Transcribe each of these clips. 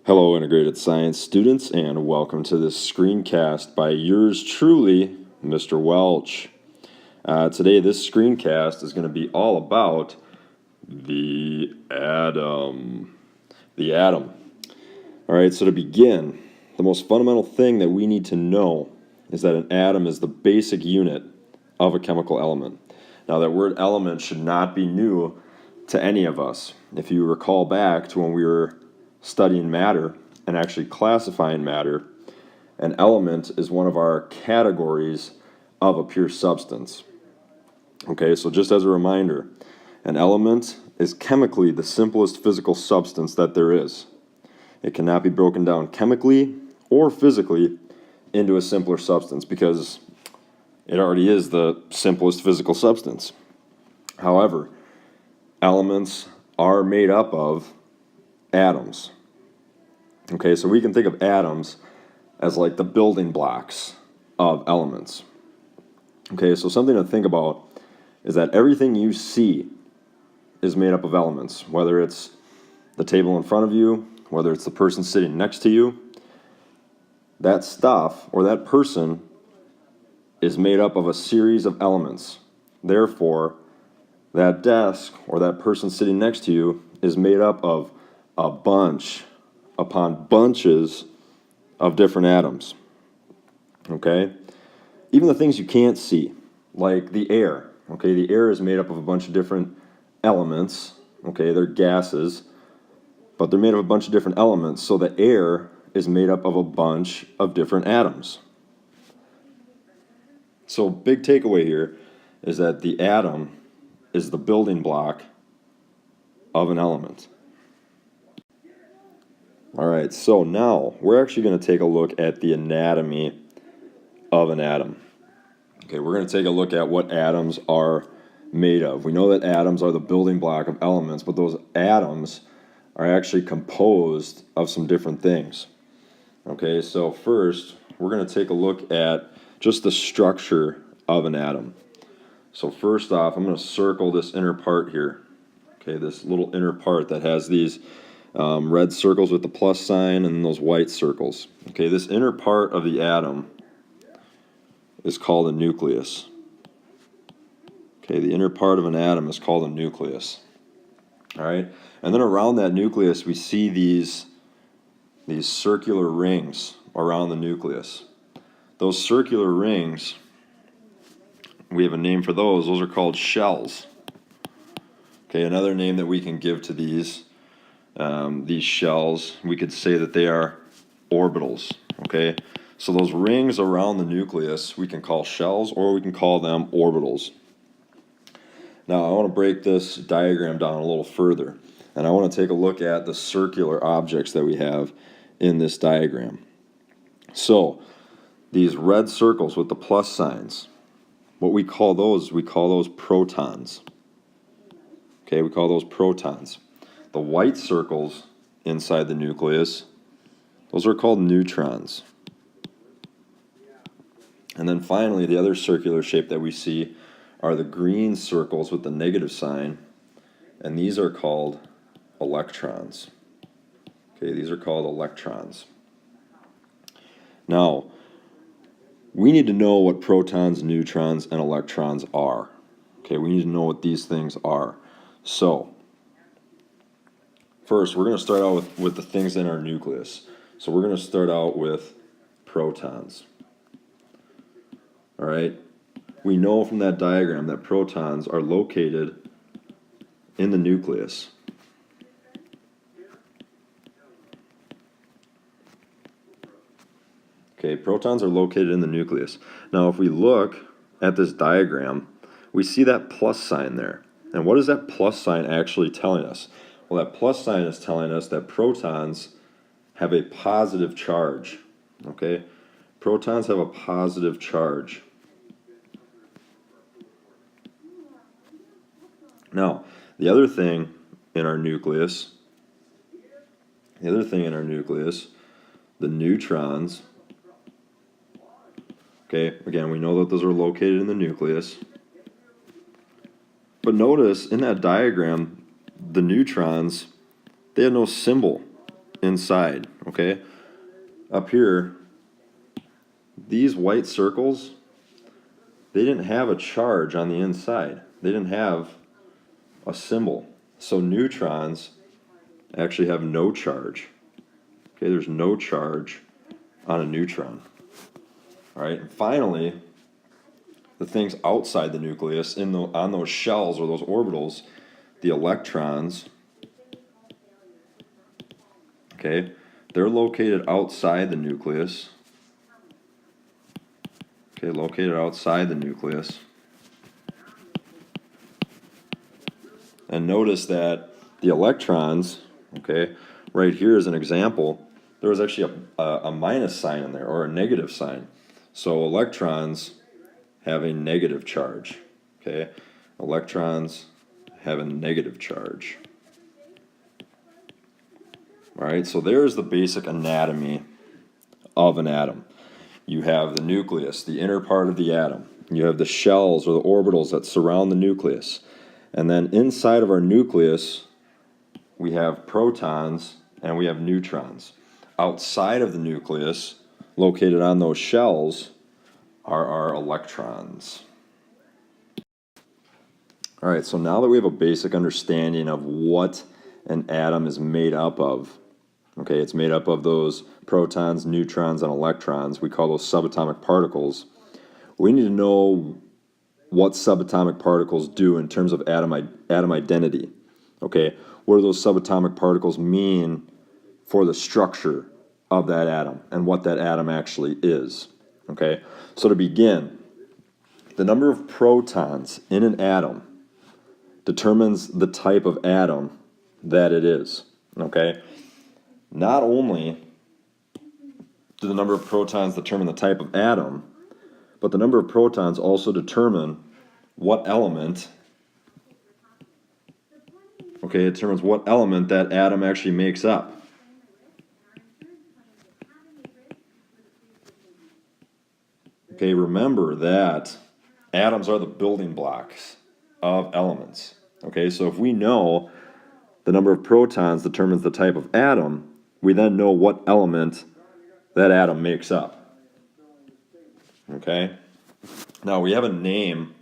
Hello, integrated science students, and welcome to this screencast by yours truly, Mr. Welch. Today, this screencast is going to be all about the atom. The atom. All right, so to begin, the most fundamental thing that we need to know is that an atom is the basic unit of a chemical element. Now, that word element should not be new to any of us. If you recall back to when we were studying matter and actually classifying matter, an element is one of our categories of a pure substance. Okay, so just as a reminder, an element is chemically the simplest physical substance that there is. It cannot be broken down chemically or physically into a simpler substance because it already is the simplest physical substance. However, elements are made up of atoms. Okay, so we can think of atoms as like the building blocks of elements. Okay, so something to think about is that everything you see is made up of elements, whether it's the table in front of you, whether it's the person sitting next to you. That stuff or that person is made up of a series of elements. Therefore, that desk or that person sitting next to you is made up of a bunch upon bunches of different atoms. Okay? Even the things you can't see, like the air. Okay, the air is made up of a bunch of different elements. Okay, they're gases, but they're made of a bunch of different elements. So the air is made up of a bunch of different atoms. So big takeaway here is that the atom is the building block of an element. All right, so now we're actually going to take a look at the anatomy of an atom. Okay, we're going to take a look at what atoms are made of. We know that atoms are the building block of elements, but those atoms are actually composed of some different things. Okay, so first we're going to take a look at just the structure of an atom. So first off, I'm going to circle this inner part here. Okay, this little inner part that has these red circles with the plus sign and those white circles. Okay, this inner part of the atom is called a nucleus. Okay, the inner part of an atom is called a nucleus. All right, and then around that nucleus we see these circular rings around the nucleus. Those circular rings, we have a name for those. Those are called shells. Okay, another name that we can give to these shells, we could say that they are orbitals. Okay, so those rings around the nucleus we can call shells, or we can call them orbitals. Now I want to break this diagram down a little further, and I want to take a look at the circular objects that we have in this diagram. So these red circles with the plus signs, what we call those protons. Okay, we call those protons. The white circles inside the nucleus, those are called neutrons. And then finally, the other circular shape that we see are the green circles with the negative sign, and these are called electrons. Okay, these are called electrons. Now, we need to know what protons, neutrons, and electrons are. Okay, we need to know what these things are. So, first, we're going to start out with the things in our nucleus. So we're going to start out with protons. All right? We know from that diagram that protons are located in the nucleus. Okay, protons are located in the nucleus. Now, if we look at this diagram, we see that plus sign there. And what is that plus sign actually telling us? Well, that plus sign is telling us that protons have a positive charge. Okay? Protons have a positive charge. Now, the other thing in our nucleus, the neutrons, okay, again, we know that those are located in the nucleus. But notice in that diagram, the neutrons, they have no symbol. inside, okay? Up here, these white circles, they didn't have a charge on the inside. They didn't have a symbol. So neutrons actually have no charge. Okay, there's no charge on a neutron. All right, and finally, the things outside the nucleus, on those shells or those orbitals, the electrons, okay, they're located outside the nucleus. Okay, located outside the nucleus. And notice that the electrons, okay, right here is an example. There was actually a minus sign in there, or a negative sign. So electrons have a negative charge, okay? Electrons have a negative charge. All right, so there's the basic anatomy of an atom. You have the nucleus, the inner part of the atom. You have the shells or the orbitals that surround the nucleus. And then inside of our nucleus, we have protons and we have neutrons. Outside of the nucleus, located on those shells, are our electrons. All right, so now that we have a basic understanding of what an atom is made up of, okay, it's made up of those protons, neutrons, and electrons. We call those subatomic particles. We need to know what subatomic particles do in terms of atom identity. Okay, what do those subatomic particles mean for the structure of that atom and what that atom actually is? Okay, so to begin, the number of protons in an atom determines the type of atom that it is. Okay, not only do the number of protons determine the type of atom, but the number of protons also determine what element, okay, it determines what element that atom actually makes up. Okay, remember that atoms are the building blocks of elements. Okay, so if we know the number of protons determines the type of atom, we then know what element that atom makes up. Okay, now we have a name,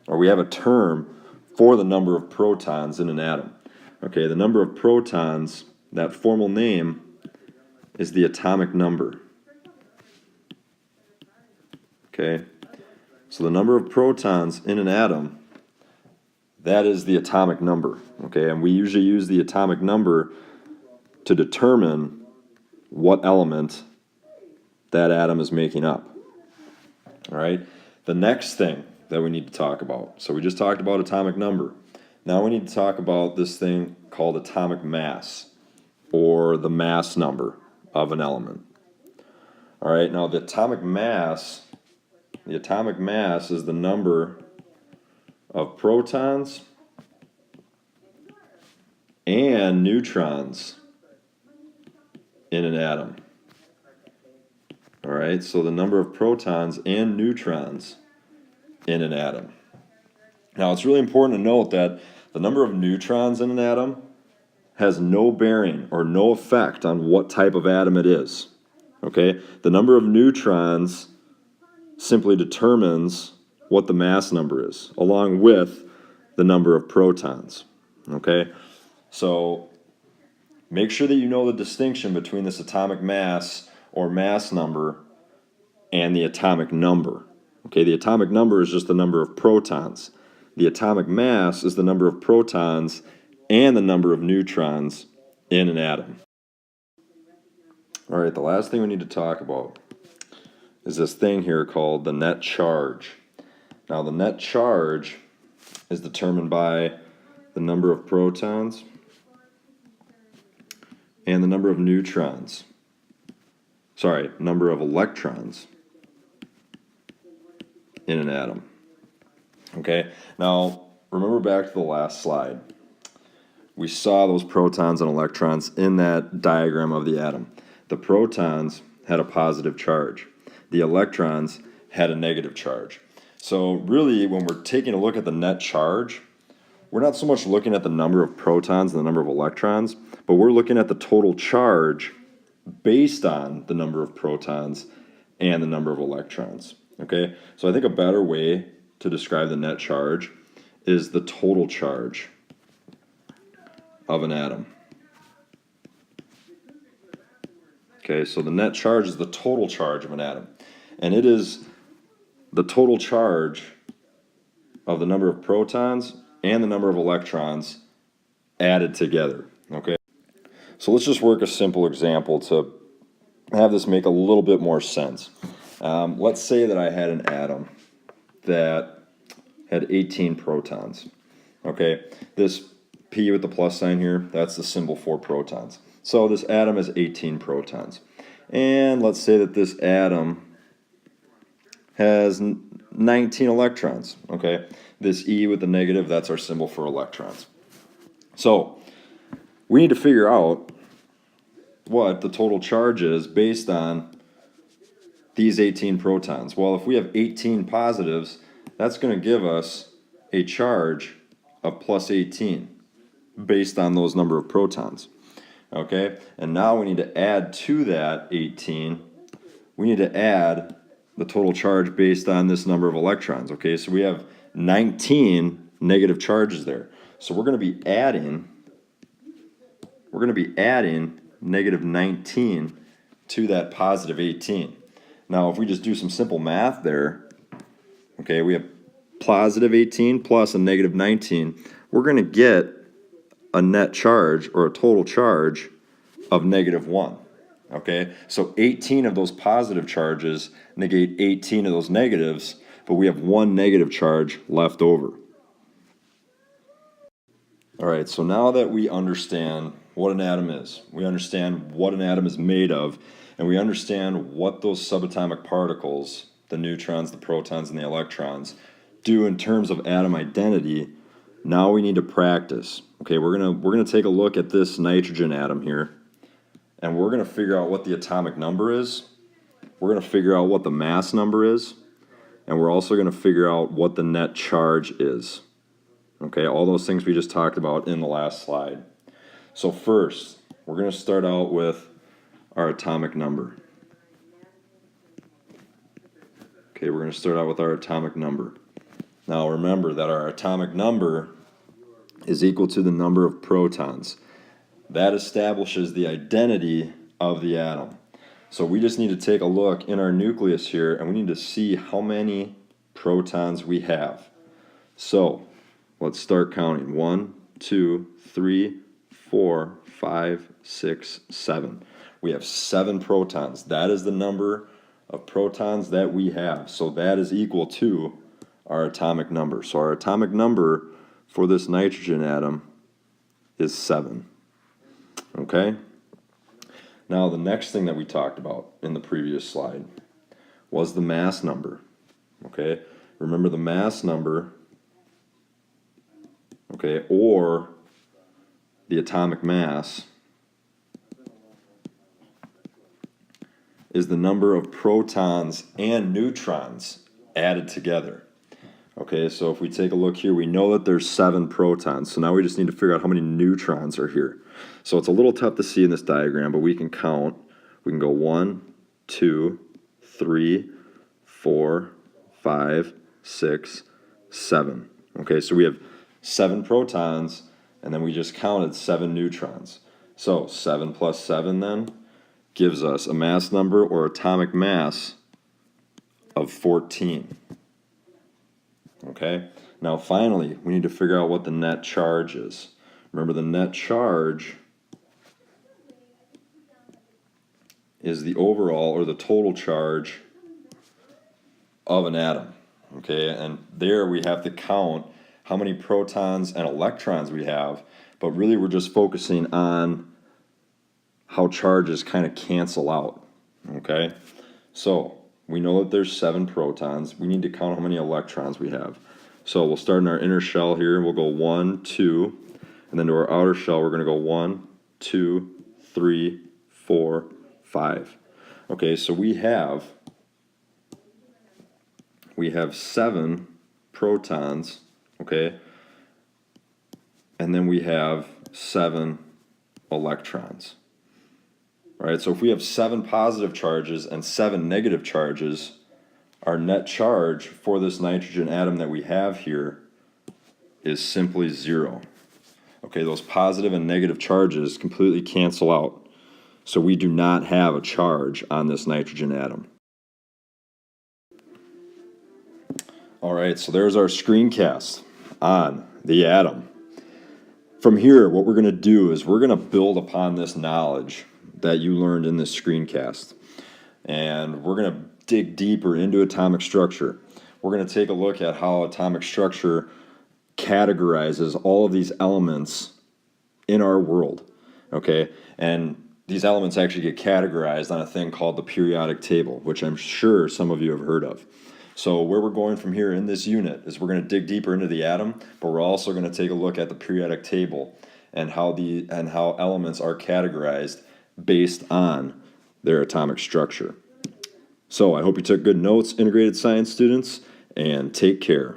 or we have a term for the number of protons in an atom. Okay, the number of protons, that formal name is the atomic number. Okay, so the number of protons in an atom, that is the atomic number. Okay, and we usually use the atomic number to determine what element that atom is making up. All right, the next thing that we need to talk about, so we just talked about atomic number. Now we need to talk about this thing called atomic mass, or the mass number of an element. All right, now the atomic mass is the number of protons and neutrons in an atom. All right, so the number of protons and neutrons in an atom. Now it's really important to note that the number of neutrons in an atom has no bearing or no effect on what type of atom it is. Okay, the number of neutrons simply determines what the mass number is, along with the number of protons. Okay, so make sure that you know the distinction between this atomic mass or mass number and the atomic number. Okay, the atomic number is just the number of protons. The atomic mass is the number of protons and the number of neutrons in an atom. All right, the last thing we need to talk about is this thing here called the net charge. Now, the net charge is determined by the number of protons and the number of neutrons. Sorry, number of electrons in an atom. Okay, now remember back to the last slide. We saw those protons and electrons in that diagram of the atom. The protons had a positive charge. The electrons had a negative charge. So really, when we're taking a look at the net charge, we're not so much looking at the number of protons and the number of electrons, but we're looking at the total charge based on the number of protons and the number of electrons. Okay, so I think a better way to describe the net charge is the total charge of an atom. Okay, so the net charge is the total charge of an atom, and it is the total charge of the number of protons and the number of electrons added together. Okay, so let's just work a simple example to have this make a little bit more sense. Let's say that I had an atom that had 18 protons. Okay, this P with the plus sign here, that's the symbol for protons. So this atom has 18 protons. And let's say that this atom has 19 electrons. Okay, this E with the negative, that's our symbol for electrons. So we need to figure out what the total charge is based on these 18 protons. Well, if we have 18 positives, that's going to give us a charge of plus 18 based on those number of protons. Okay, and now we need to add to that 18, we need to add the total charge based on this number of electrons. Okay, so we have 19 negative charges there. So we're going to be adding negative 19 to that positive 18. Now, if we just do some simple math there, okay, we have positive 18 plus a negative 19, we're going to get a net charge or a total charge of negative 1. Okay, so 18 of those positive charges negate 18 of those negatives, but we have one negative charge left over. All right, so now that we understand what an atom is, we understand what an atom is made of, and we understand what those subatomic particles, the neutrons, the protons, and the electrons, do in terms of atom identity, now we need to practice. Okay, we're gonna take a look at this nitrogen atom here, and we're gonna figure out what the atomic number is. We're gonna figure out what the mass number is, and we're also gonna figure out what the net charge is. Okay, all those things we just talked about in the last slide. So first, we're gonna start out with our atomic number. Okay, we're going to start out with our atomic number. Now remember that our atomic number is equal to the number of protons. That establishes the identity of the atom. So we just need to take a look in our nucleus here, and we need to see how many protons we have. So let's start counting. 1, 2, 3, 4, 5, 6, 7. We have 7 protons. That is the number of protons that we have. So that is equal to our atomic number. So our atomic number for this nitrogen atom is 7. Okay? Now the next thing that we talked about in the previous slide was the mass number. Okay? Remember the mass number, okay, or the atomic mass is the number of protons and neutrons added together. Okay, so if we take a look here, we know that there's 7 protons. So now we just need to figure out how many neutrons are here. So it's a little tough to see in this diagram, but we can count. We can go 1, 2, 3, 4, 5, 6, 7. Okay, so we have 7 protons, and then we just counted 7 neutrons. So 7 plus 7 then gives us a mass number or atomic mass of 14. Okay, now finally we need to figure out what the net charge is. Remember, the net charge is the overall or the total charge of an atom. Okay, and there we have to count how many protons and electrons we have, but really we're just focusing on how charges kind of cancel out. Okay, so we know that there's 7 protons. We need to count how many electrons we have. So we'll start in our inner shell here. We'll go 1, 2, and then to our outer shell we're going to go 1, 2, 3, 4, 5. Okay, so we have 7 protons, okay, and then we have 7 electrons. All right, so if we have 7 positive charges and 7 negative charges, our net charge for this nitrogen atom that we have here is simply 0. Okay, those positive and negative charges completely cancel out. So we do not have a charge on this nitrogen atom. All right, so there's our screencast on the atom. From here, what we're going to do is we're going to build upon this knowledge that you learned in this screencast. And we're going to dig deeper into atomic structure. We're going to take a look at how atomic structure categorizes all of these elements in our world. Okay, and these elements actually get categorized on a thing called the periodic table, which I'm sure some of you have heard of. So where we're going from here in this unit is we're going to dig deeper into the atom, but we're also going to take a look at the periodic table and how elements are categorized based on their atomic structure. So I hope you took good notes, integrated science students, and take care.